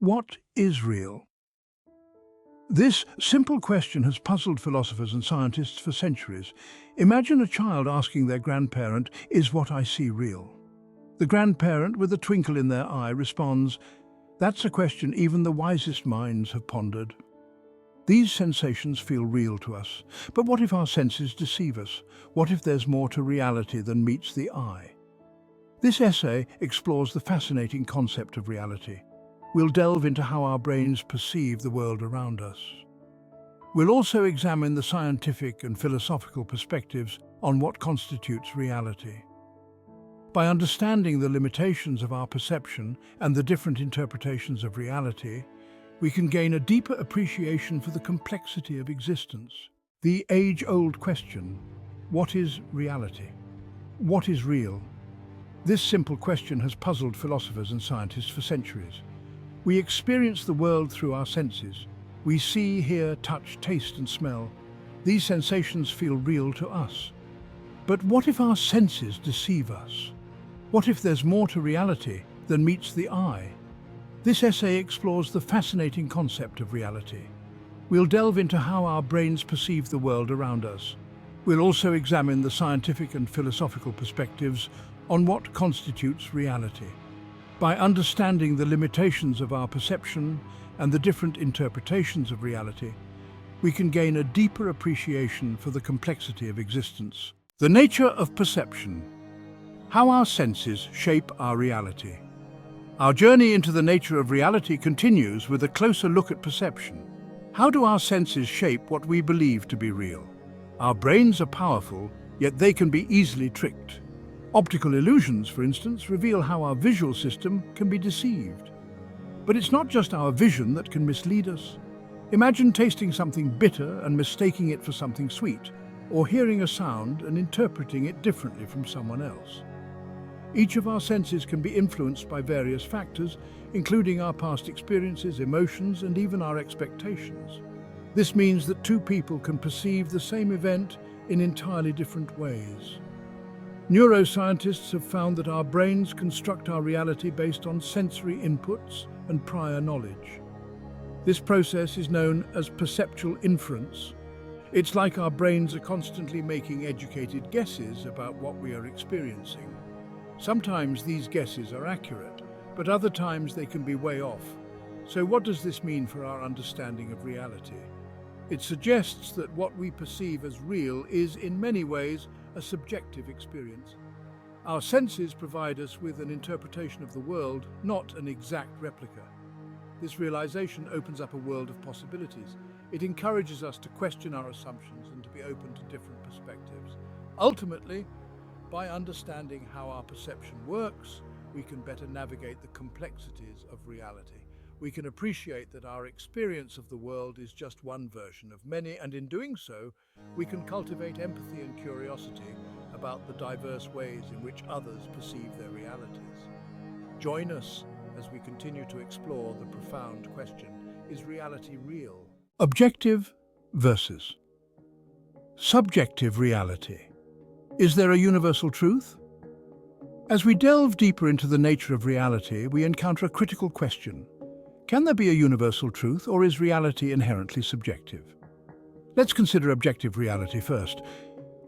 What is real? This simple question has puzzled philosophers and scientists for centuries. Imagine a child asking their grandparent, "Is what I see real?" The grandparent, with a twinkle in their eye, responds, "That's a question even the wisest minds have pondered." These sensations feel real to us. But what if our senses deceive us? What if there's more to reality than meets the eye? This essay explores the fascinating concept of reality. We'll delve into how our brains perceive the world around us. We'll also examine the scientific and philosophical perspectives on what constitutes reality. By understanding the limitations of our perception and the different interpretations of reality, we can gain a deeper appreciation for the complexity of existence. The age-old question, what is reality? What is real? This simple question has puzzled philosophers and scientists for centuries. We experience the world through our senses. We see, hear, touch, taste and smell. These sensations feel real to us. But what if our senses deceive us? What if there's more to reality than meets the eye? This essay explores the fascinating concept of reality. We'll delve into how our brains perceive the world around us. We'll also examine the scientific and philosophical perspectives on what constitutes reality. By understanding the limitations of our perception and the different interpretations of reality, we can gain a deeper appreciation for the complexity of existence. The nature of perception. How our senses shape our reality. Our journey into the nature of reality continues with a closer look at perception. How do our senses shape what we believe to be real? Our brains are powerful, yet they can be easily tricked. Optical illusions, for instance, reveal how our visual system can be deceived. But it's not just our vision that can mislead us. Imagine tasting something bitter and mistaking it for something sweet, or hearing a sound and interpreting it differently from someone else. Each of our senses can be influenced by various factors, including our past experiences, emotions, and even our expectations. This means that two people can perceive the same event in entirely different ways. Neuroscientists have found that our brains construct our reality based on sensory inputs and prior knowledge. This process is known as perceptual inference. It's like our brains are constantly making educated guesses about what we are experiencing. Sometimes these guesses are accurate, but other times they can be way off. So what does this mean for our understanding of reality? It suggests that what we perceive as real is, in many ways, a subjective experience. Our senses provide us with an interpretation of the world, not an exact replica. This realization opens up a world of possibilities. It encourages us to question our assumptions and to be open to different perspectives. Ultimately, by understanding how our perception works, we can better navigate the complexities of reality. We can appreciate that our experience of the world is just one version of many, and in doing so, we can cultivate empathy and curiosity about the diverse ways in which others perceive their realities. Join us as we continue to explore the profound question, is reality real? Objective versus subjective reality. Is there a universal truth? As we delve deeper into the nature of reality, we encounter a critical question. Can there be a universal truth, or is reality inherently subjective? Let's consider objective reality first.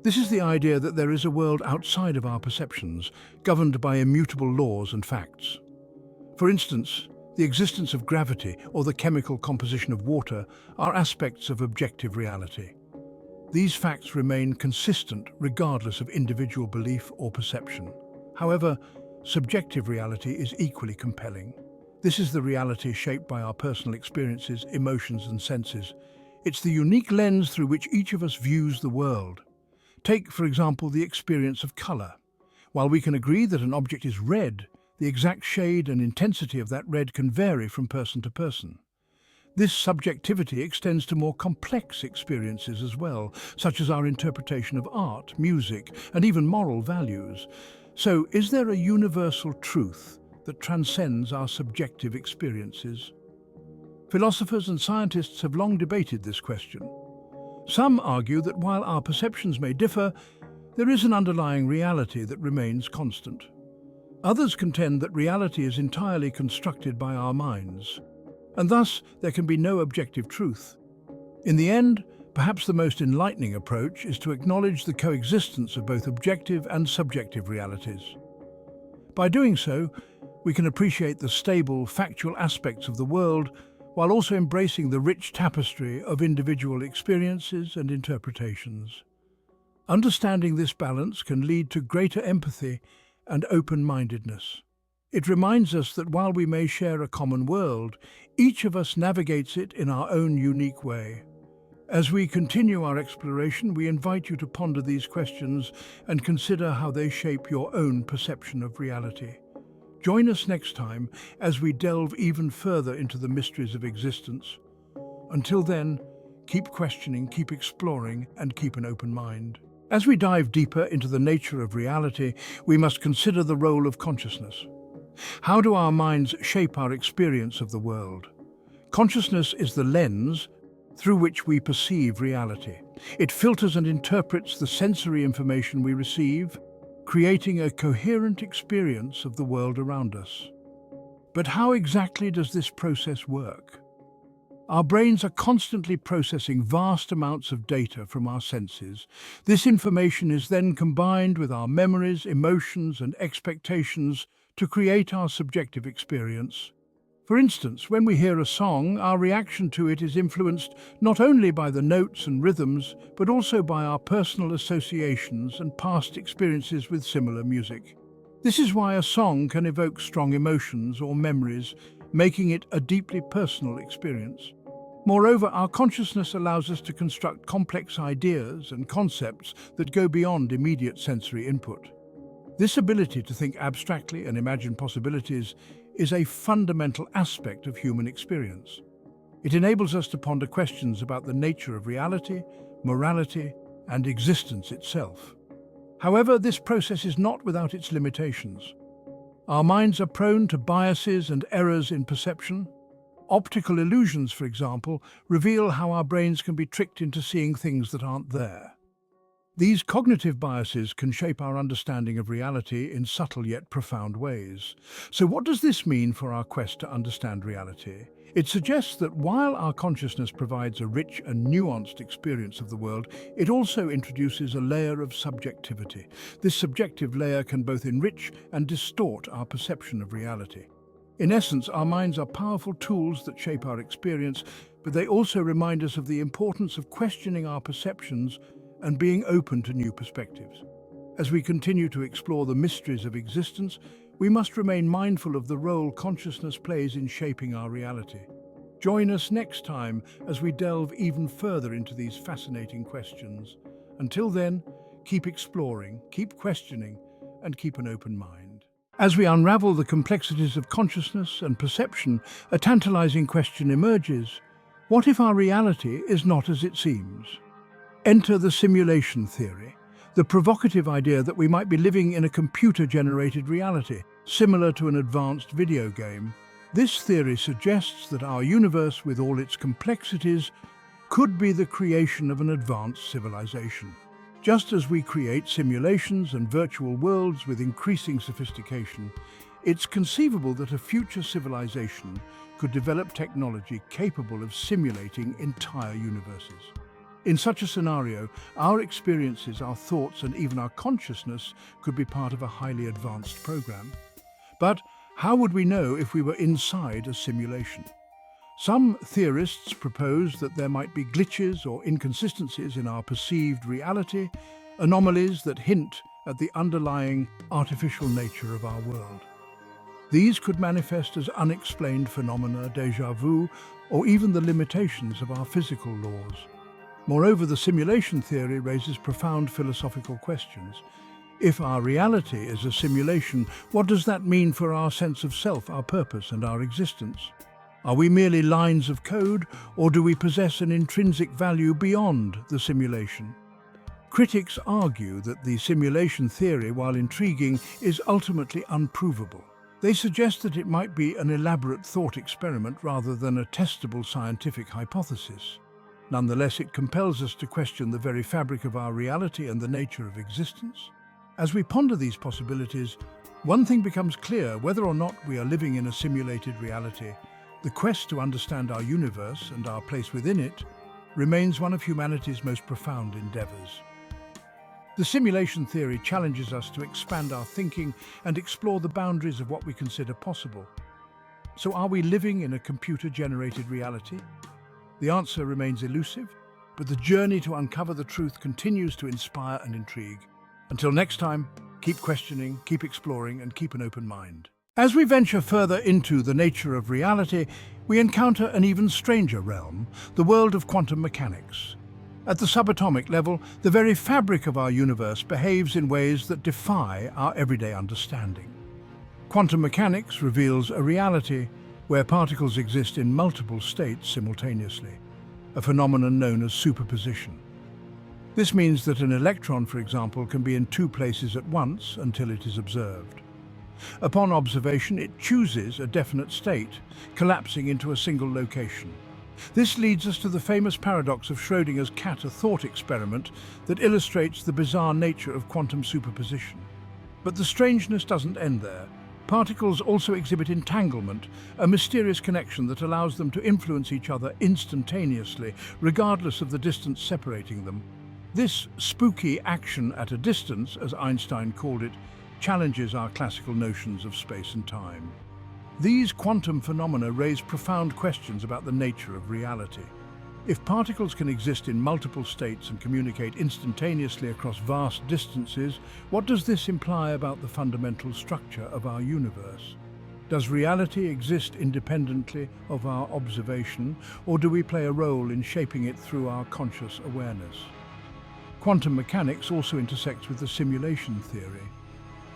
This is the idea that there is a world outside of our perceptions, governed by immutable laws and facts. For instance, the existence of gravity or the chemical composition of water are aspects of objective reality. These facts remain consistent regardless of individual belief or perception. However, subjective reality is equally compelling. This is the reality shaped by our personal experiences, emotions, and senses. It's the unique lens through which each of us views the world. Take, for example, the experience of color. While we can agree that an object is red, the exact shade and intensity of that red can vary from person to person. This subjectivity extends to more complex experiences as well, such as our interpretation of art, music, and even moral values. So, is there a universal truth that transcends our subjective experiences? Philosophers and scientists have long debated this question. Some argue that while our perceptions may differ, there is an underlying reality that remains constant. Others contend that reality is entirely constructed by our minds. and thus there can be no objective truth. In the end, perhaps the most enlightening approach is to acknowledge the coexistence of both objective and subjective realities. By doing so, we can appreciate the stable, factual aspects of the world while also embracing the rich tapestry of individual experiences and interpretations. Understanding this balance can lead to greater empathy and open-mindedness. It reminds us that while we may share a common world, each of us navigates it in our own unique way. As we continue our exploration, we invite you to ponder these questions and consider how they shape your own perception of reality. Join us next time as we delve even further into the mysteries of existence. Until then, keep questioning, keep exploring, and keep an open mind. As we dive deeper into the nature of reality, we must consider the role of consciousness. How do our minds shape our experience of the world? Consciousness is the lens through which we perceive reality. It filters and interprets the sensory information we receive, creating a coherent experience of the world around us. But how exactly does this process work? Our brains are constantly processing vast amounts of data from our senses. This information is then combined with our memories, emotions, and expectations to create our subjective experience. For instance, when we hear a song, our reaction to it is influenced not only by the notes and rhythms, but also by our personal associations and past experiences with similar music. This is why a song can evoke strong emotions or memories, making it a deeply personal experience. Moreover, our consciousness allows us to construct complex ideas and concepts that go beyond immediate sensory input. This ability to think abstractly and imagine possibilities is a fundamental aspect of human experience. It enables us to ponder questions about the nature of reality, morality, and existence itself. However, this process is not without its limitations. Our minds are prone to biases and errors in perception. Optical illusions, for example, reveal how our brains can be tricked into seeing things that aren't there. These cognitive biases can shape our understanding of reality in subtle yet profound ways. So what does this mean for our quest to understand reality? It suggests that while our consciousness provides a rich and nuanced experience of the world, it also introduces a layer of subjectivity. This subjective layer can both enrich and distort our perception of reality. In essence, our minds are powerful tools that shape our experience, but they also remind us of the importance of questioning our perceptions and being open to new perspectives. As we continue to explore the mysteries of existence, we must remain mindful of the role consciousness plays in shaping our reality. Join us next time as we delve even further into these fascinating questions. Until then, keep exploring, keep questioning, and keep an open mind. As we unravel the complexities of consciousness and perception, a tantalizing question emerges. What if our reality is not as it seems? Enter the simulation theory, the provocative idea that we might be living in a computer-generated reality, similar to an advanced video game. This theory suggests that our universe, with all its complexities, could be the creation of an advanced civilization. Just as we create simulations and virtual worlds with increasing sophistication, it's conceivable that a future civilization could develop technology capable of simulating entire universes. In such a scenario, our experiences, our thoughts, and even our consciousness could be part of a highly advanced program. But how would we know if we were inside a simulation? Some theorists propose that there might be glitches or inconsistencies in our perceived reality, anomalies that hint at the underlying artificial nature of our world. These could manifest as unexplained phenomena, déjà vu, or even the limitations of our physical laws. Moreover, the simulation theory raises profound philosophical questions. If our reality is a simulation, what does that mean for our sense of self, our purpose, and our existence? Are we merely lines of code, or do we possess an intrinsic value beyond the simulation? Critics argue that the simulation theory, while intriguing, is ultimately unprovable. They suggest that it might be an elaborate thought experiment rather than a testable scientific hypothesis. Nonetheless, it compels us to question the very fabric of our reality and the nature of existence. As we ponder these possibilities, one thing becomes clear: whether or not we are living in a simulated reality, The quest to understand our universe and our place within it remains one of humanity's most profound endeavors. The simulation theory challenges us to expand our thinking and explore the boundaries of what we consider possible. So are we living in a computer-generated reality? The answer remains elusive, but the journey to uncover the truth continues to inspire and intrigue. Until next time, keep questioning, keep exploring, and keep an open mind. As we venture further into the nature of reality, we encounter an even stranger realm, the world of quantum mechanics. At the subatomic level, the very fabric of our universe behaves in ways that defy our everyday understanding. Quantum mechanics reveals a reality where particles exist in multiple states simultaneously, a phenomenon known as superposition. This means that an electron, for example, can be in two places at once until it is observed. Upon observation, it chooses a definite state, collapsing into a single location. This leads us to the famous paradox of Schrödinger's cat, a thought experiment that illustrates the bizarre nature of quantum superposition. But the strangeness doesn't end there. Particles also exhibit entanglement, a mysterious connection that allows them to influence each other instantaneously, regardless of the distance separating them. This spooky action at a distance, as Einstein called it, challenges our classical notions of space and time. These quantum phenomena raise profound questions about the nature of reality. If particles can exist in multiple states and communicate instantaneously across vast distances, what does this imply about the fundamental structure of our universe? Does reality exist independently of our observation, or do we play a role in shaping it through our conscious awareness? Quantum mechanics also intersects with the simulation theory.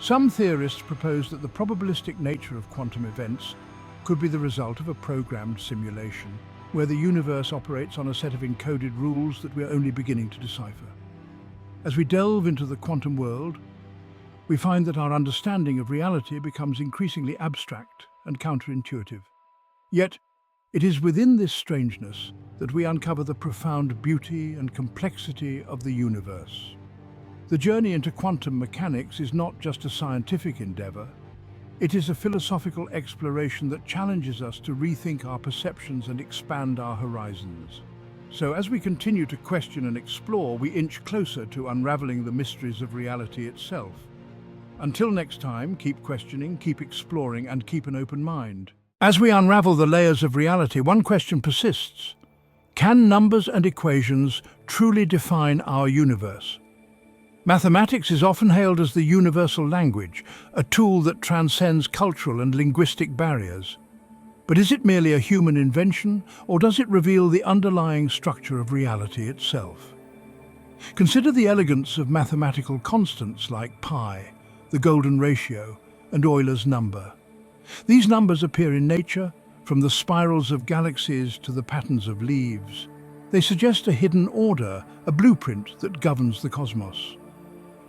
Some theorists propose that the probabilistic nature of quantum events could be the result of a programmed simulation, where the universe operates on a set of encoded rules that we're only beginning to decipher. As we delve into the quantum world, we find that our understanding of reality becomes increasingly abstract and counterintuitive. Yet, it is within this strangeness that we uncover the profound beauty and complexity of the universe. The journey into quantum mechanics is not just a scientific endeavor, it is a philosophical exploration that challenges us to rethink our perceptions and expand our horizons. So as we continue to question and explore, we inch closer to unraveling the mysteries of reality itself. Until next time, keep questioning, keep exploring, and keep an open mind. As we unravel the layers of reality, one question persists. Can numbers and equations truly define our universe? Mathematics is often hailed as the universal language, a tool that transcends cultural and linguistic barriers. But is it merely a human invention, or does it reveal the underlying structure of reality itself? Consider the elegance of mathematical constants like pi, the golden ratio, and Euler's number. These numbers appear in nature, from the spirals of galaxies to the patterns of leaves. They suggest a hidden order, a blueprint that governs the cosmos.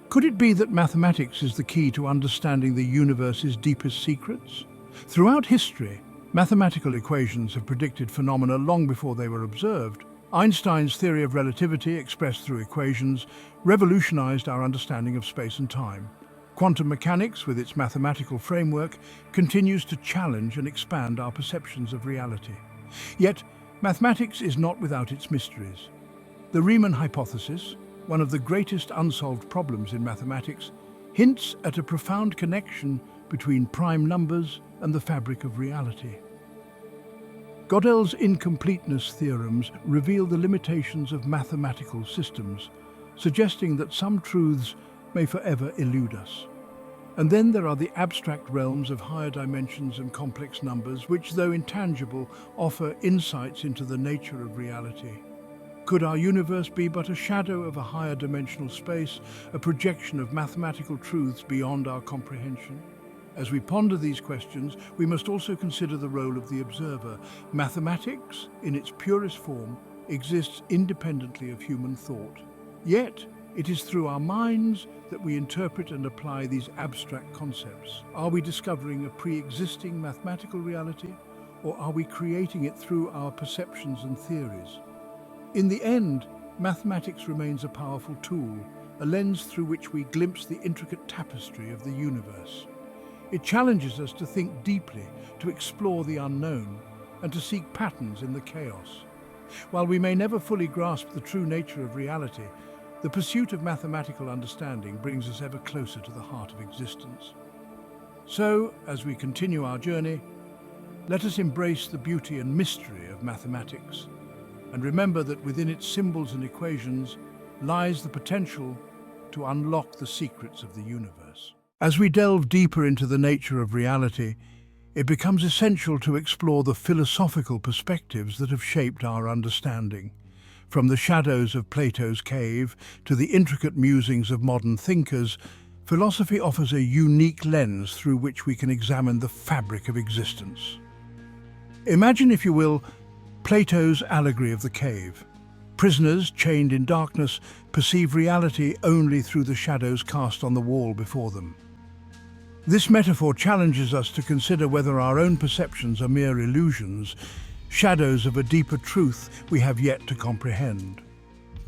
Could it be that mathematics is the key to understanding the universe's deepest secrets? Throughout history, mathematical equations have predicted phenomena long before they were observed. Einstein's theory of relativity, expressed through equations, revolutionized our understanding of space and time. Quantum mechanics, with its mathematical framework, continues to challenge and expand our perceptions of reality. Yet, mathematics is not without its mysteries. The Riemann hypothesis, one of the greatest unsolved problems in mathematics, hints at a profound connection between prime numbers and the fabric of reality. Gödel's incompleteness theorems reveal the limitations of mathematical systems, suggesting that some truths may forever elude us. And then there are the abstract realms of higher dimensions and complex numbers, which, though intangible, offer insights into the nature of reality. Could our universe be but a shadow of a higher dimensional space, a projection of mathematical truths beyond our comprehension? As we ponder these questions, we must also consider the role of the observer. Mathematics, in its purest form, exists independently of human thought. Yet, it is through our minds that we interpret and apply these abstract concepts. Are we discovering a pre-existing mathematical reality, or are we creating it through our perceptions and theories? In the end, mathematics remains a powerful tool, a lens through which we glimpse the intricate tapestry of the universe. It challenges us to think deeply, to explore the unknown, and to seek patterns in the chaos. While we may never fully grasp the true nature of reality, the pursuit of mathematical understanding brings us ever closer to the heart of existence. So, as we continue our journey, let us embrace the beauty and mystery of mathematics, and remember that within its symbols and equations lies the potential to unlock the secrets of the universe. As we delve deeper into the nature of reality, it becomes essential to explore the philosophical perspectives that have shaped our understanding. From the shadows of Plato's cave to the intricate musings of modern thinkers, philosophy offers a unique lens through which we can examine the fabric of existence. Imagine, if you will, Plato's allegory of the cave. Prisoners, chained in darkness, perceive reality only through the shadows cast on the wall before them. This metaphor challenges us to consider whether our own perceptions are mere illusions, shadows of a deeper truth we have yet to comprehend.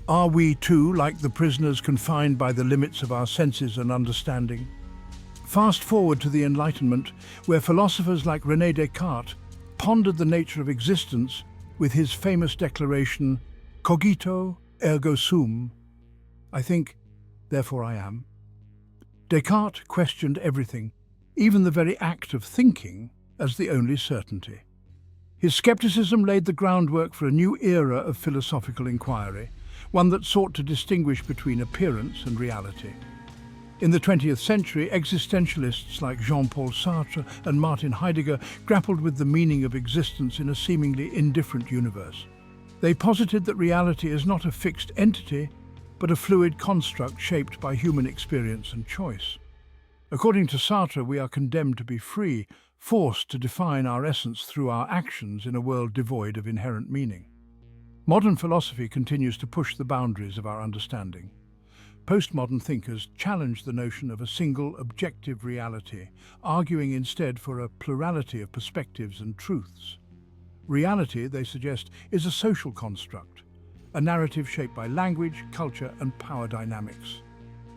Are we, too, like the prisoners, confined by the limits of our senses and understanding? Fast forward to the Enlightenment, where philosophers like René Descartes pondered the nature of existence with his famous declaration, "Cogito, ergo sum," I think, therefore I am. Descartes questioned everything, even the very act of thinking, as the only certainty. His skepticism laid the groundwork for a new era of philosophical inquiry, one that sought to distinguish between appearance and reality. In the 20th century, existentialists like Jean-Paul Sartre and Martin Heidegger grappled with the meaning of existence in a seemingly indifferent universe. They posited that reality is not a fixed entity, but a fluid construct shaped by human experience and choice. According to Sartre, we are condemned to be free, forced to define our essence through our actions in a world devoid of inherent meaning. Modern philosophy continues to push the boundaries of our understanding. Postmodern thinkers challenge the notion of a single objective reality, arguing instead for a plurality of perspectives and truths. Reality, they suggest, is a social construct, a narrative shaped by language, culture, and power dynamics.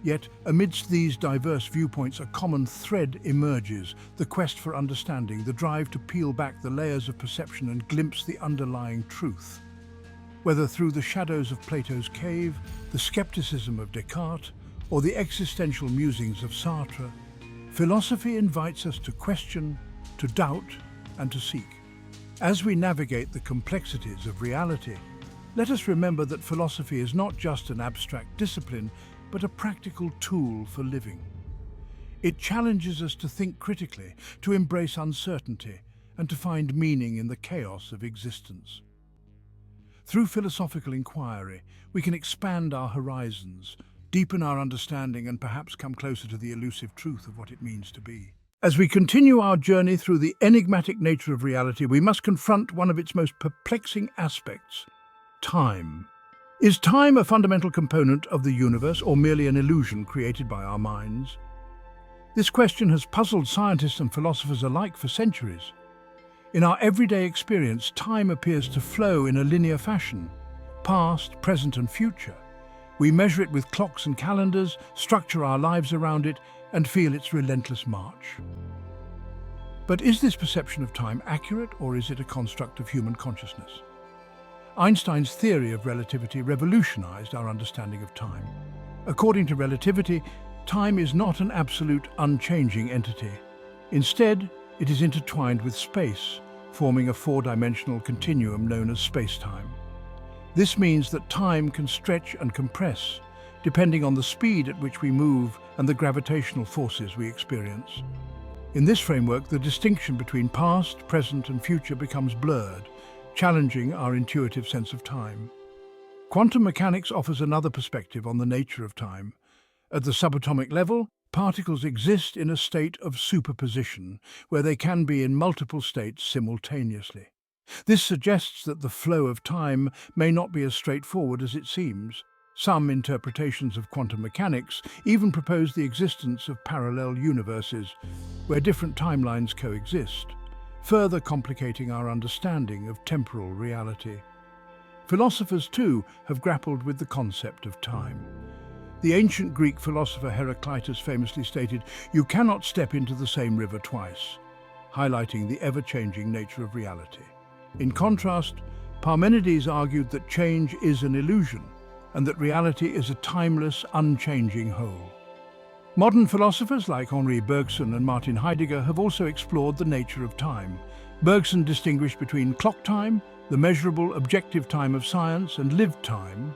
Yet, amidst these diverse viewpoints, a common thread emerges: the quest for understanding, the drive to peel back the layers of perception and glimpse the underlying truth. Whether through the shadows of Plato's cave, the skepticism of Descartes, or the existential musings of Sartre, philosophy invites us to question, to doubt, and to seek. As we navigate the complexities of reality, let us remember that philosophy is not just an abstract discipline, but a practical tool for living. It challenges us to think critically, to embrace uncertainty, and to find meaning in the chaos of existence. Through philosophical inquiry, we can expand our horizons, deepen our understanding, and perhaps come closer to the elusive truth of what it means to be. As we continue our journey through the enigmatic nature of reality, we must confront one of its most perplexing aspects: time. Is time a fundamental component of the universe, or merely an illusion created by our minds? This question has puzzled scientists and philosophers alike for centuries. In our everyday experience, time appears to flow in a linear fashion: past, present, and future. We measure it with clocks and calendars, structure our lives around it, and feel its relentless march. But is this perception of time accurate, or is it a construct of human consciousness? Einstein's theory of relativity revolutionized our understanding of time. According to relativity, time is not an absolute, unchanging entity. Instead, it is intertwined with space, forming a four-dimensional continuum known as space-time. This means that time can stretch and compress, depending on the speed at which we move and the gravitational forces we experience. In this framework, the distinction between past, present, and future becomes blurred, challenging our intuitive sense of time. Quantum mechanics offers another perspective on the nature of time. At the subatomic level, particles exist in a state of superposition, where they can be in multiple states simultaneously. This suggests that the flow of time may not be as straightforward as it seems. Some interpretations of quantum mechanics even propose the existence of parallel universes, where different timelines coexist, further complicating our understanding of temporal reality. Philosophers, too, have grappled with the concept of time. The ancient Greek philosopher Heraclitus famously stated, "You cannot step into the same river twice," highlighting the ever-changing nature of reality. In contrast, Parmenides argued that change is an illusion and that reality is a timeless, unchanging whole. Modern philosophers like Henri Bergson and Martin Heidegger have also explored the nature of time. Bergson distinguished between clock time, the measurable, objective time of science, and lived time,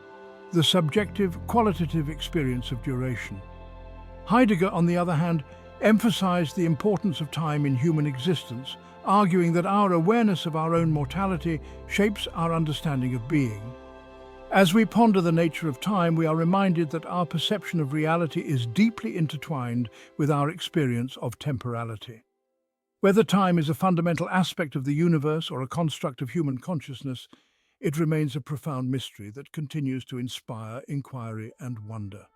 the subjective, qualitative experience of duration. Heidegger, on the other hand, emphasized the importance of time in human existence, arguing that our awareness of our own mortality shapes our understanding of being. As we ponder the nature of time, we are reminded that our perception of reality is deeply intertwined with our experience of temporality. Whether time is a fundamental aspect of the universe or a construct of human consciousness, it remains a profound mystery that continues to inspire inquiry and wonder.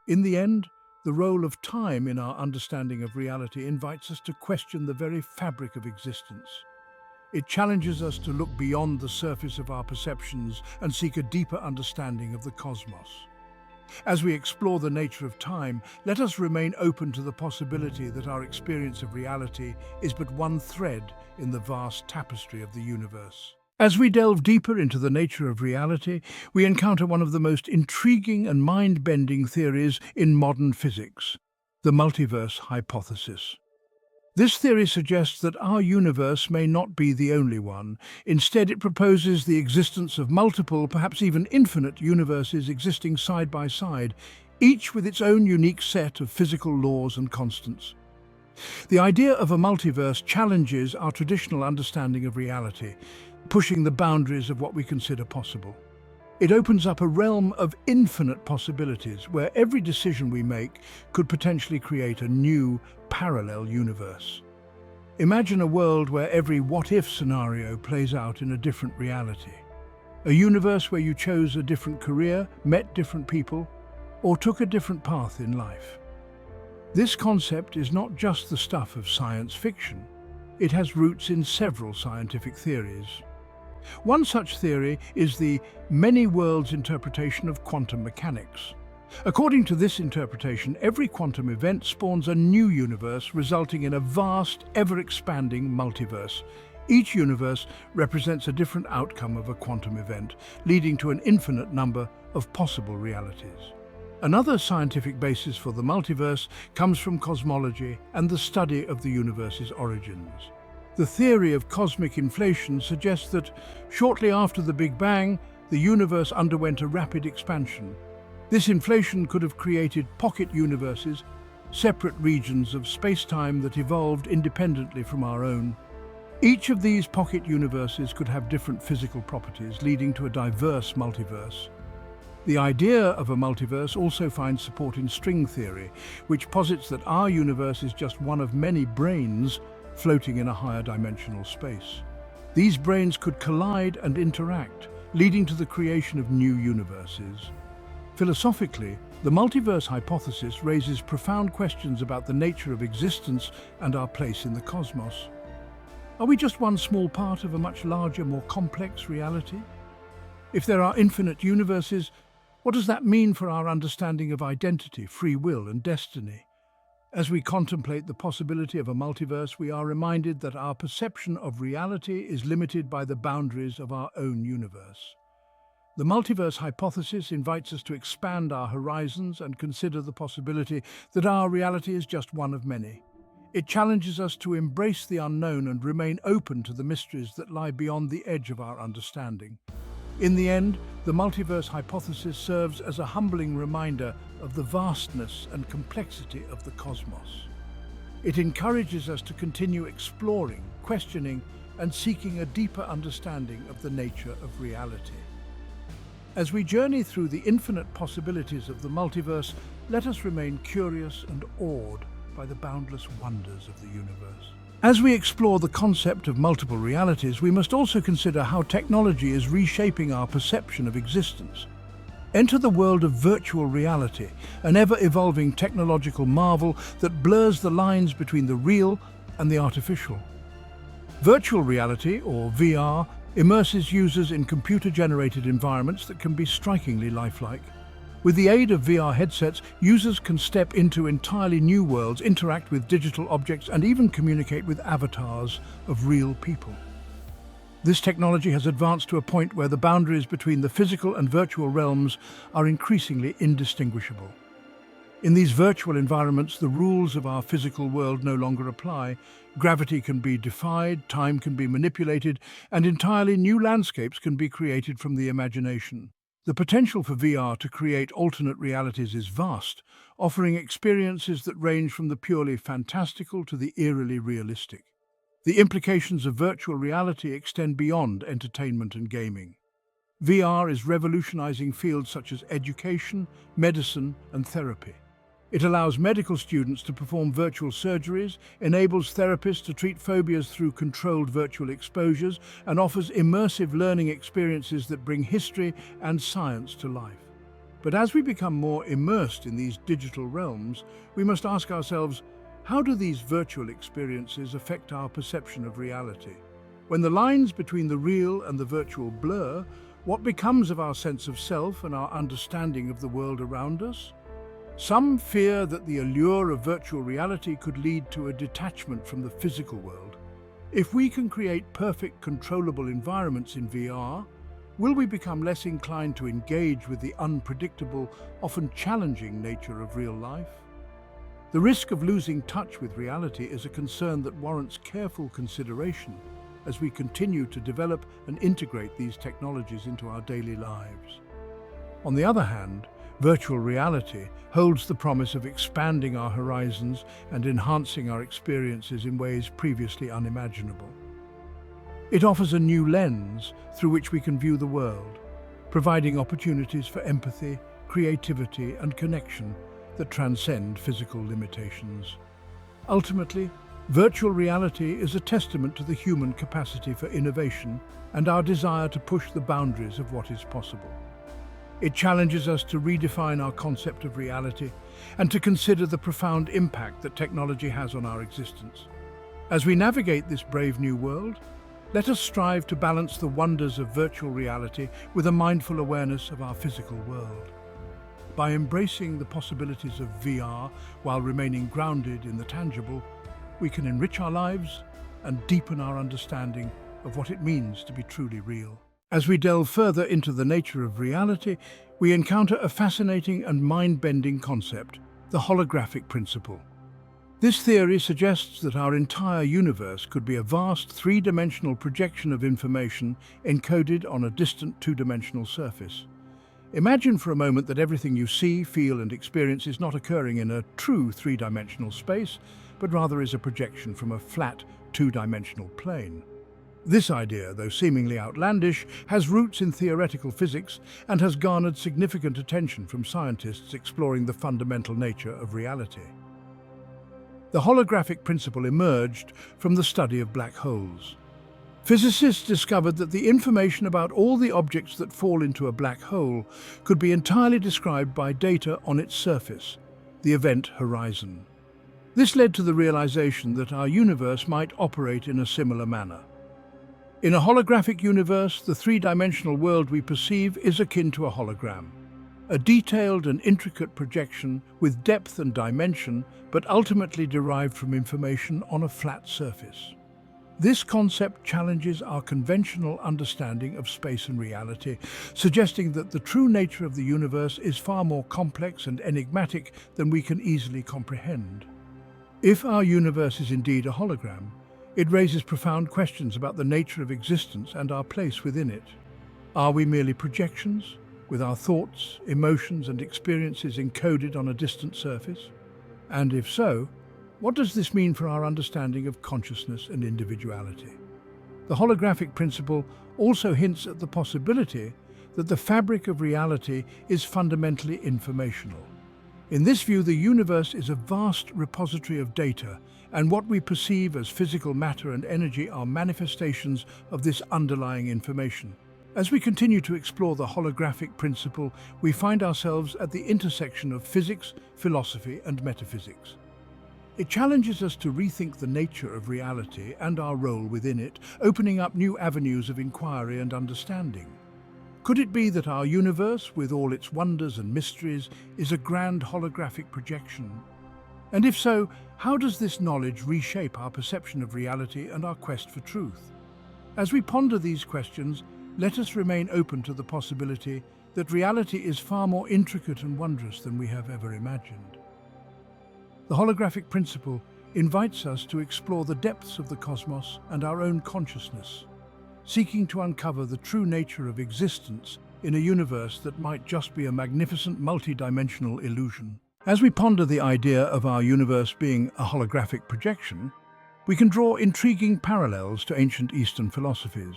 In the end, the role of time in our understanding of reality invites us to question the very fabric of existence. It challenges us to look beyond the surface of our perceptions and seek a deeper understanding of the cosmos. As we explore the nature of time, let us remain open to the possibility that our experience of reality is but one thread in the vast tapestry of the universe. As we delve deeper into the nature of reality, we encounter one of the most intriguing and mind-bending theories in modern physics, the multiverse hypothesis. This theory suggests that our universe may not be the only one. Instead, it proposes the existence of multiple, perhaps even infinite universes existing side by side, each with its own unique set of physical laws and constants. The idea of a multiverse challenges our traditional understanding of reality, pushing the boundaries of what we consider possible. It opens up a realm of infinite possibilities where every decision we make could potentially create a new, parallel universe. Imagine a world where every what-if scenario plays out in a different reality. A universe where you chose a different career, met different people, or took a different path in life. This concept is not just the stuff of science fiction. It has roots in several scientific theories. One such theory is the many worlds interpretation of quantum mechanics. According to this interpretation, every quantum event spawns a new universe, resulting in a vast, ever-expanding multiverse. Each universe represents a different outcome of a quantum event, leading to an infinite number of possible realities. Another scientific basis for the multiverse comes from cosmology and the study of the universe's origins. The theory of cosmic inflation suggests that shortly after the Big Bang, the universe underwent a rapid expansion. This inflation could have created pocket universes, separate regions of space-time that evolved independently from our own. Each of these pocket universes could have different physical properties, leading to a diverse multiverse. The idea of a multiverse also finds support in string theory, which posits that our universe is just one of many brains floating in a higher dimensional space. These brains could collide and interact, leading to the creation of new universes. Philosophically, the multiverse hypothesis raises profound questions about the nature of existence and our place in the cosmos. Are we just one small part of a much larger, more complex reality? If there are infinite universes, what does that mean for our understanding of identity, free will, and destiny? As we contemplate the possibility of a multiverse, we are reminded that our perception of reality is limited by the boundaries of our own universe. The multiverse hypothesis invites us to expand our horizons and consider the possibility that our reality is just one of many. It challenges us to embrace the unknown and remain open to the mysteries that lie beyond the edge of our understanding. In the end, the multiverse hypothesis serves as a humbling reminder of the vastness and complexity of the cosmos. It encourages us to continue exploring, questioning, and seeking a deeper understanding of the nature of reality. As we journey through the infinite possibilities of the multiverse, let us remain curious and awed by the boundless wonders of the universe. As we explore the concept of multiple realities, we must also consider how technology is reshaping our perception of existence. Enter the world of virtual reality, an ever-evolving technological marvel that blurs the lines between the real and the artificial. Virtual reality, or VR, immerses users in computer-generated environments that can be strikingly lifelike. With the aid of VR headsets, users can step into entirely new worlds, interact with digital objects, and even communicate with avatars of real people. This technology has advanced to a point where the boundaries between the physical and virtual realms are increasingly indistinguishable. In these virtual environments, the rules of our physical world no longer apply. Gravity can be defied, time can be manipulated, and entirely new landscapes can be created from the imagination. The potential for VR to create alternate realities is vast, offering experiences that range from the purely fantastical to the eerily realistic. The implications of virtual reality extend beyond entertainment and gaming. VR is revolutionizing fields such as education, medicine, and therapy. It allows medical students to perform virtual surgeries, enables therapists to treat phobias through controlled virtual exposures, and offers immersive learning experiences that bring history and science to life. But as we become more immersed in these digital realms, we must ask ourselves, how do these virtual experiences affect our perception of reality? When the lines between the real and the virtual blur, what becomes of our sense of self and our understanding of the world around us? Some fear that the allure of virtual reality could lead to a detachment from the physical world. If we can create perfect, controllable environments in VR, will we become less inclined to engage with the unpredictable, often challenging nature of real life? The risk of losing touch with reality is a concern that warrants careful consideration as we continue to develop and integrate these technologies into our daily lives. On the other hand, virtual reality holds the promise of expanding our horizons and enhancing our experiences in ways previously unimaginable. It offers a new lens through which we can view the world, providing opportunities for empathy, creativity, and connection that transcend physical limitations. Ultimately, virtual reality is a testament to the human capacity for innovation and our desire to push the boundaries of what is possible. It challenges us to redefine our concept of reality and to consider the profound impact that technology has on our existence. As we navigate this brave new world, let us strive to balance the wonders of virtual reality with a mindful awareness of our physical world. By embracing the possibilities of VR while remaining grounded in the tangible, we can enrich our lives and deepen our understanding of what it means to be truly real. As we delve further into the nature of reality, we encounter a fascinating and mind-bending concept, the holographic principle. This theory suggests that our entire universe could be a vast three-dimensional projection of information encoded on a distant two-dimensional surface. Imagine for a moment that everything you see, feel, and experience is not occurring in a true three-dimensional space, but rather is a projection from a flat two-dimensional plane. This idea, though seemingly outlandish, has roots in theoretical physics and has garnered significant attention from scientists exploring the fundamental nature of reality. The holographic principle emerged from the study of black holes. Physicists discovered that the information about all the objects that fall into a black hole could be entirely described by data on its surface, the event horizon. This led to the realization that our universe might operate in a similar manner. In a holographic universe, the three-dimensional world we perceive is akin to a hologram, a detailed and intricate projection with depth and dimension, but ultimately derived from information on a flat surface. This concept challenges our conventional understanding of space and reality, suggesting that the true nature of the universe is far more complex and enigmatic than we can easily comprehend. If our universe is indeed a hologram, it raises profound questions about the nature of existence and our place within it. Are we merely projections, with our thoughts, emotions, and experiences encoded on a distant surface? And if so, what does this mean for our understanding of consciousness and individuality? The holographic principle also hints at the possibility that the fabric of reality is fundamentally informational. In this view, the universe is a vast repository of data, and what we perceive as physical matter and energy are manifestations of this underlying information. As we continue to explore the holographic principle, we find ourselves at the intersection of physics, philosophy, and metaphysics. It challenges us to rethink the nature of reality and our role within it, opening up new avenues of inquiry and understanding. Could it be that our universe, with all its wonders and mysteries, is a grand holographic projection? And if so, how does this knowledge reshape our perception of reality and our quest for truth? As we ponder these questions, let us remain open to the possibility that reality is far more intricate and wondrous than we have ever imagined. The holographic principle invites us to explore the depths of the cosmos and our own consciousness, seeking to uncover the true nature of existence in a universe that might just be a magnificent multi-dimensional illusion. As we ponder the idea of our universe being a holographic projection, we can draw intriguing parallels to ancient Eastern philosophies.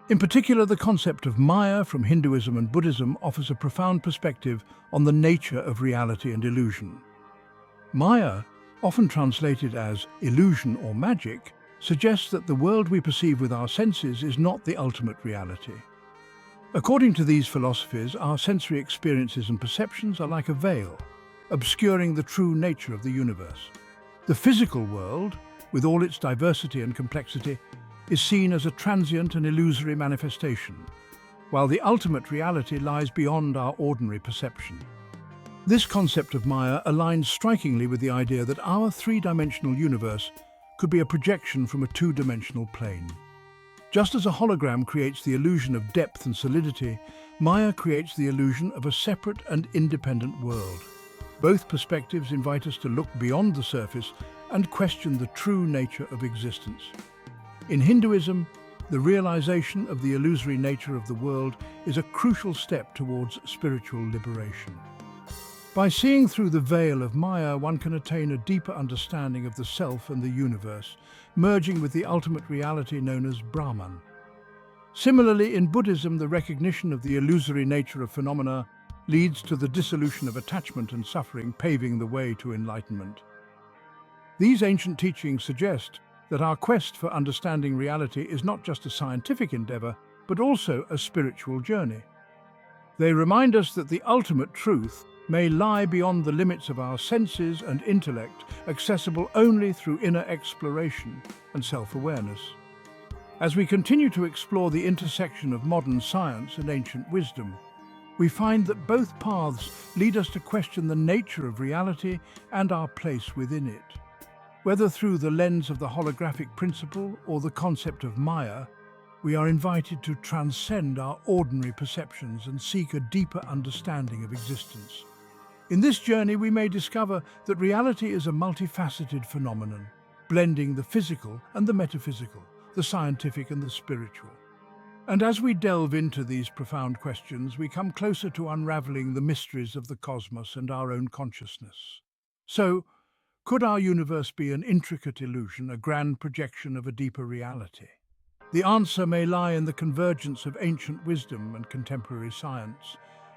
In particular, the concept of Maya from Hinduism and Buddhism offers a profound perspective on the nature of reality and illusion. Maya, often translated as illusion or magic, suggests that the world we perceive with our senses is not the ultimate reality. According to these philosophies, our sensory experiences and perceptions are like a veil, obscuring the true nature of the universe. The physical world, with all its diversity and complexity, is seen as a transient and illusory manifestation, while the ultimate reality lies beyond our ordinary perception. This concept of Maya aligns strikingly with the idea that our three-dimensional universe could be a projection from a two-dimensional plane. Just as a hologram creates the illusion of depth and solidity, Maya creates the illusion of a separate and independent world. Both perspectives invite us to look beyond the surface and question the true nature of existence. In Hinduism, the realization of the illusory nature of the world is a crucial step towards spiritual liberation. By seeing through the veil of Maya, one can attain a deeper understanding of the self and the universe, merging with the ultimate reality known as Brahman. Similarly, in Buddhism, the recognition of the illusory nature of phenomena leads to the dissolution of attachment and suffering, paving the way to enlightenment. These ancient teachings suggest that our quest for understanding reality is not just a scientific endeavor, but also a spiritual journey. They remind us that the ultimate truth may lie beyond the limits of our senses and intellect, accessible only through inner exploration and self-awareness. As we continue to explore the intersection of modern science and ancient wisdom, we find that both paths lead us to question the nature of reality and our place within it. Whether through the lens of the holographic principle or the concept of Maya, we are invited to transcend our ordinary perceptions and seek a deeper understanding of existence. In this journey, we may discover that reality is a multifaceted phenomenon, blending the physical and the metaphysical, the scientific and the spiritual. And as we delve into these profound questions, we come closer to unraveling the mysteries of the cosmos and our own consciousness. So, could our universe be an intricate illusion, a grand projection of a deeper reality? The answer may lie in the convergence of ancient wisdom and contemporary science,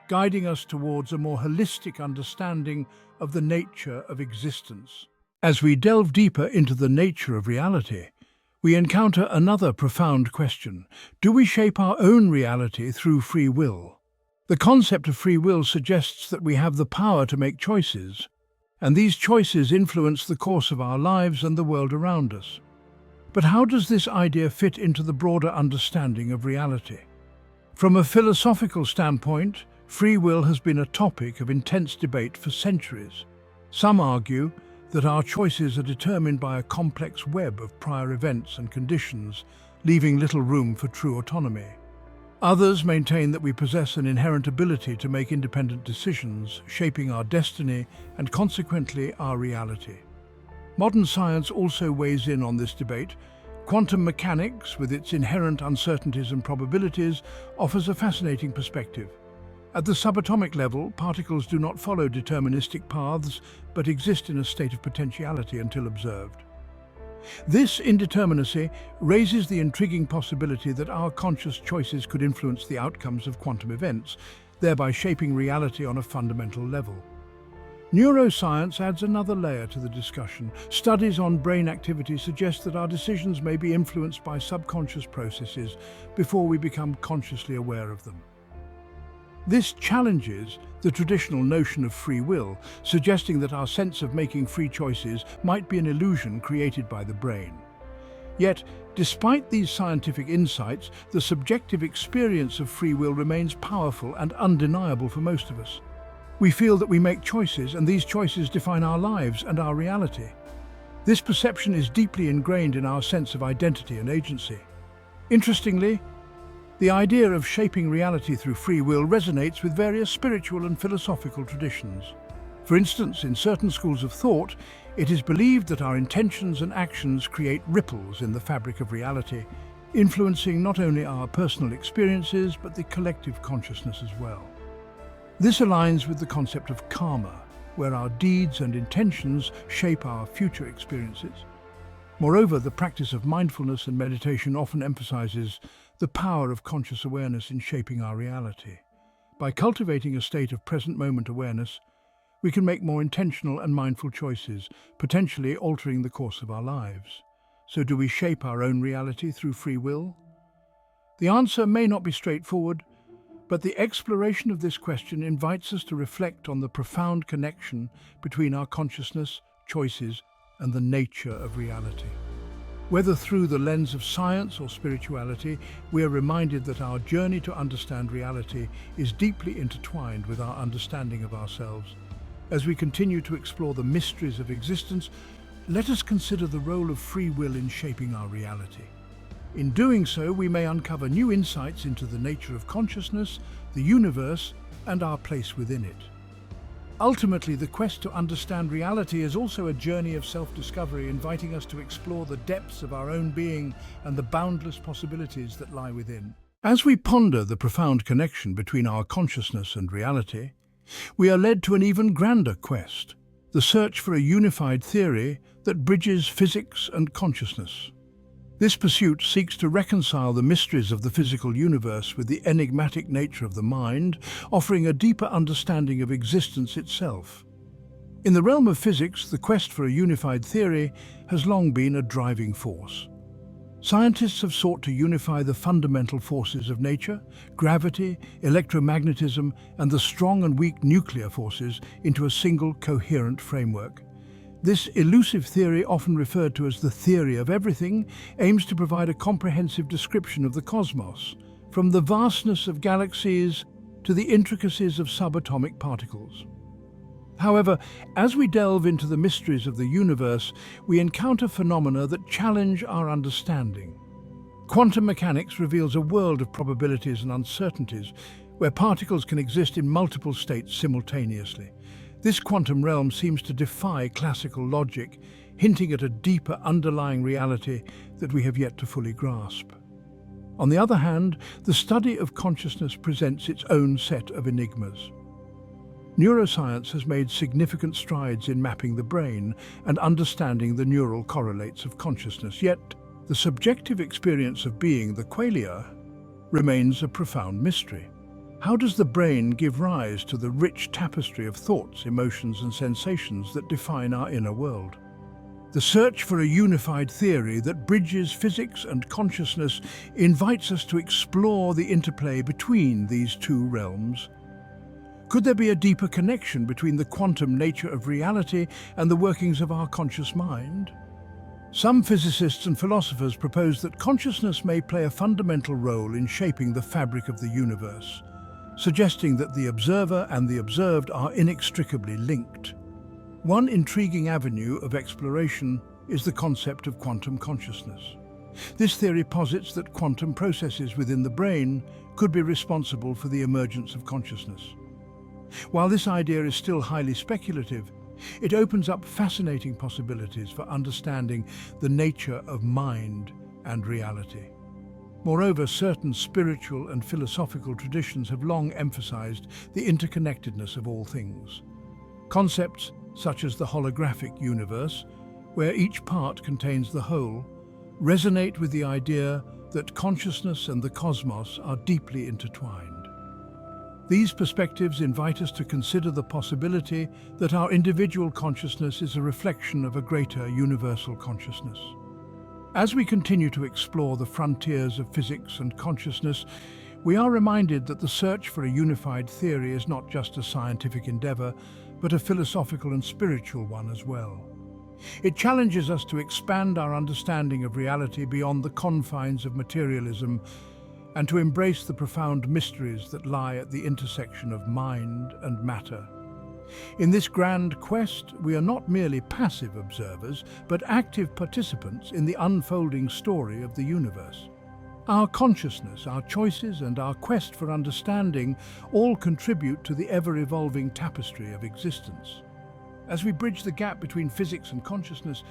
guiding us towards a more holistic understanding of the nature of existence. As we delve deeper into the nature of reality, we encounter another profound question. Do we shape our own reality through free will? The concept of free will suggests that we have the power to make choices, and these choices influence the course of our lives and the world around us. But how does this idea fit into the broader understanding of reality? From a philosophical standpoint, free will has been a topic of intense debate for centuries. Some argue that our choices are determined by a complex web of prior events and conditions, leaving little room for true autonomy. Others maintain that we possess an inherent ability to make independent decisions, shaping our destiny and consequently our reality. Modern science also weighs in on this debate. Quantum mechanics, with its inherent uncertainties and probabilities, offers a fascinating perspective. At the subatomic level, particles do not follow deterministic paths, but exist in a state of potentiality until observed. This indeterminacy raises the intriguing possibility that our conscious choices could influence the outcomes of quantum events, thereby shaping reality on a fundamental level. Neuroscience adds another layer to the discussion. Studies on brain activity suggest that our decisions may be influenced by subconscious processes before we become consciously aware of them. This challenges the traditional notion of free will, suggesting that our sense of making free choices might be an illusion created by the brain. Yet, despite these scientific insights, the subjective experience of free will remains powerful and undeniable for most of us. We feel that we make choices, and these choices define our lives and our reality. This perception is deeply ingrained in our sense of identity and agency. Interestingly, the idea of shaping reality through free will resonates with various spiritual and philosophical traditions. For instance, in certain schools of thought, it is believed that our intentions and actions create ripples in the fabric of reality, influencing not only our personal experiences but the collective consciousness as well. This aligns with the concept of karma, where our deeds and intentions shape our future experiences. Moreover, the practice of mindfulness and meditation often emphasizes the power of conscious awareness in shaping our reality. By cultivating a state of present moment awareness, we can make more intentional and mindful choices, potentially altering the course of our lives. So do we shape our own reality through free will? The answer may not be straightforward, but the exploration of this question invites us to reflect on the profound connection between our consciousness, choices, and the nature of reality. Whether through the lens of science or spirituality, we are reminded that our journey to understand reality is deeply intertwined with our understanding of ourselves. As we continue to explore the mysteries of existence, let us consider the role of free will in shaping our reality. In doing so, we may uncover new insights into the nature of consciousness, the universe, and our place within it. Ultimately, the quest to understand reality is also a journey of self-discovery, inviting us to explore the depths of our own being and the boundless possibilities that lie within. As we ponder the profound connection between our consciousness and reality, we are led to an even grander quest, the search for a unified theory that bridges physics and consciousness. This pursuit seeks to reconcile the mysteries of the physical universe with the enigmatic nature of the mind, offering a deeper understanding of existence itself. In the realm of physics, the quest for a unified theory has long been a driving force. Scientists have sought to unify the fundamental forces of nature, gravity, electromagnetism, and the strong and weak nuclear forces into a single coherent framework. This elusive theory, often referred to as the theory of everything, aims to provide a comprehensive description of the cosmos, from the vastness of galaxies to the intricacies of subatomic particles. However, as we delve into the mysteries of the universe, we encounter phenomena that challenge our understanding. Quantum mechanics reveals a world of probabilities and uncertainties, where particles can exist in multiple states simultaneously. This quantum realm seems to defy classical logic, hinting at a deeper underlying reality that we have yet to fully grasp. On the other hand, the study of consciousness presents its own set of enigmas. Neuroscience has made significant strides in mapping the brain and understanding the neural correlates of consciousness, yet the subjective experience of being, the qualia, remains a profound mystery. How does the brain give rise to the rich tapestry of thoughts, emotions, and sensations that define our inner world? The search for a unified theory that bridges physics and consciousness invites us to explore the interplay between these two realms. Could there be a deeper connection between the quantum nature of reality and the workings of our conscious mind? Some physicists and philosophers propose that consciousness may play a fundamental role in shaping the fabric of the universe, suggesting that the observer and the observed are inextricably linked. One intriguing avenue of exploration is the concept of quantum consciousness. This theory posits that quantum processes within the brain could be responsible for the emergence of consciousness. While this idea is still highly speculative, it opens up fascinating possibilities for understanding the nature of mind and reality. Moreover, certain spiritual and philosophical traditions have long emphasized the interconnectedness of all things. Concepts such as the holographic universe, where each part contains the whole, resonate with the idea that consciousness and the cosmos are deeply intertwined. These perspectives invite us to consider the possibility that our individual consciousness is a reflection of a greater universal consciousness. As we continue to explore the frontiers of physics and consciousness, we are reminded that the search for a unified theory is not just a scientific endeavor, but a philosophical and spiritual one as well. It challenges us to expand our understanding of reality beyond the confines of materialism and to embrace the profound mysteries that lie at the intersection of mind and matter. In this grand quest, we are not merely passive observers, but active participants in the unfolding story of the universe. Our consciousness, our choices, and our quest for understanding all contribute to the ever-evolving tapestry of existence. As we bridge the gap between physics and consciousness,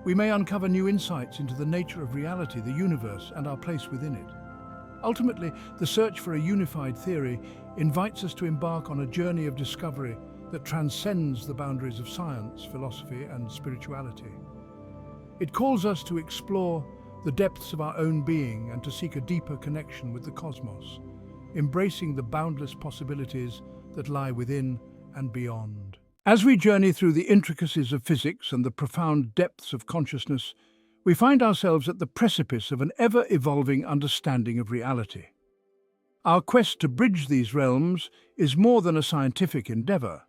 we may uncover new insights into the nature of reality, the universe, and our place within it. Ultimately, the search for a unified theory invites us to embark on a journey of discovery that transcends the boundaries of science, philosophy, and spirituality. It calls us to explore the depths of our own being and to seek a deeper connection with the cosmos, embracing the boundless possibilities that lie within and beyond. As we journey through the intricacies of physics and the profound depths of consciousness, we find ourselves at the precipice of an ever-evolving understanding of reality. Our quest to bridge these realms is more than a scientific endeavor.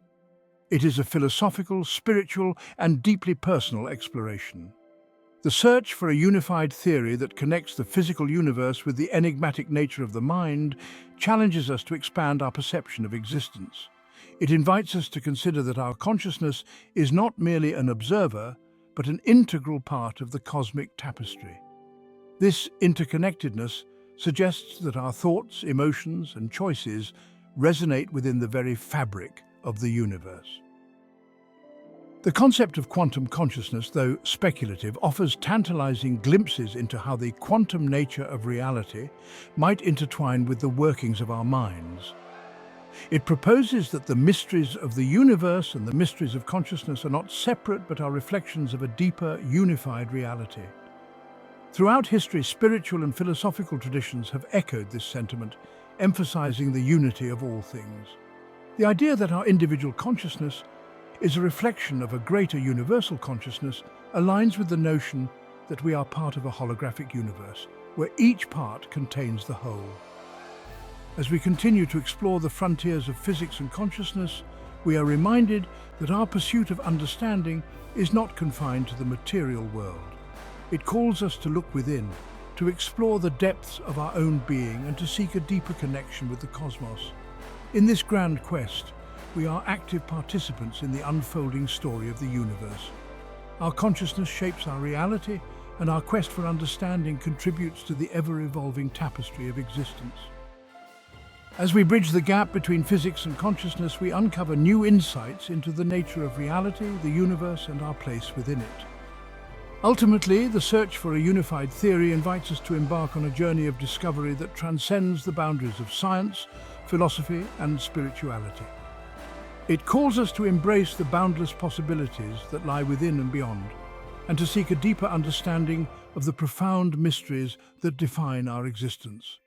It is a philosophical, spiritual, and deeply personal exploration. The search for a unified theory that connects the physical universe with the enigmatic nature of the mind challenges us to expand our perception of existence. It invites us to consider that our consciousness is not merely an observer, but an integral part of the cosmic tapestry. This interconnectedness suggests that our thoughts, emotions, and choices resonate within the very fabric of the universe. The concept of quantum consciousness, though speculative, offers tantalizing glimpses into how the quantum nature of reality might intertwine with the workings of our minds. It proposes that the mysteries of the universe and the mysteries of consciousness are not separate but are reflections of a deeper, unified reality. Throughout history, spiritual and philosophical traditions have echoed this sentiment, emphasizing the unity of all things. The idea that our individual consciousness is a reflection of a greater universal consciousness aligns with the notion that we are part of a holographic universe, where each part contains the whole. As we continue to explore the frontiers of physics and consciousness, we are reminded that our pursuit of understanding is not confined to the material world. It calls us to look within, to explore the depths of our own being and to seek a deeper connection with the cosmos. In this grand quest, we are active participants in the unfolding story of the universe. Our consciousness shapes our reality, and our quest for understanding contributes to the ever-evolving tapestry of existence. As we bridge the gap between physics and consciousness, we uncover new insights into the nature of reality, the universe, and our place within it. Ultimately, the search for a unified theory invites us to embark on a journey of discovery that transcends the boundaries of science, philosophy, and spirituality. It calls us to embrace the boundless possibilities that lie within and beyond, and to seek a deeper understanding of the profound mysteries that define our existence.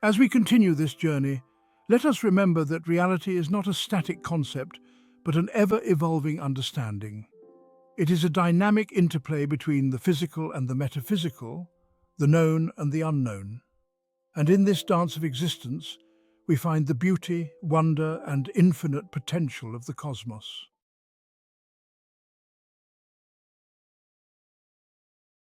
As we continue this journey, let us remember that reality is not a static concept, but an ever-evolving understanding. It is a dynamic interplay between the physical and the metaphysical, the known and the unknown. And in this dance of existence, we find the beauty, wonder, and infinite potential of the cosmos.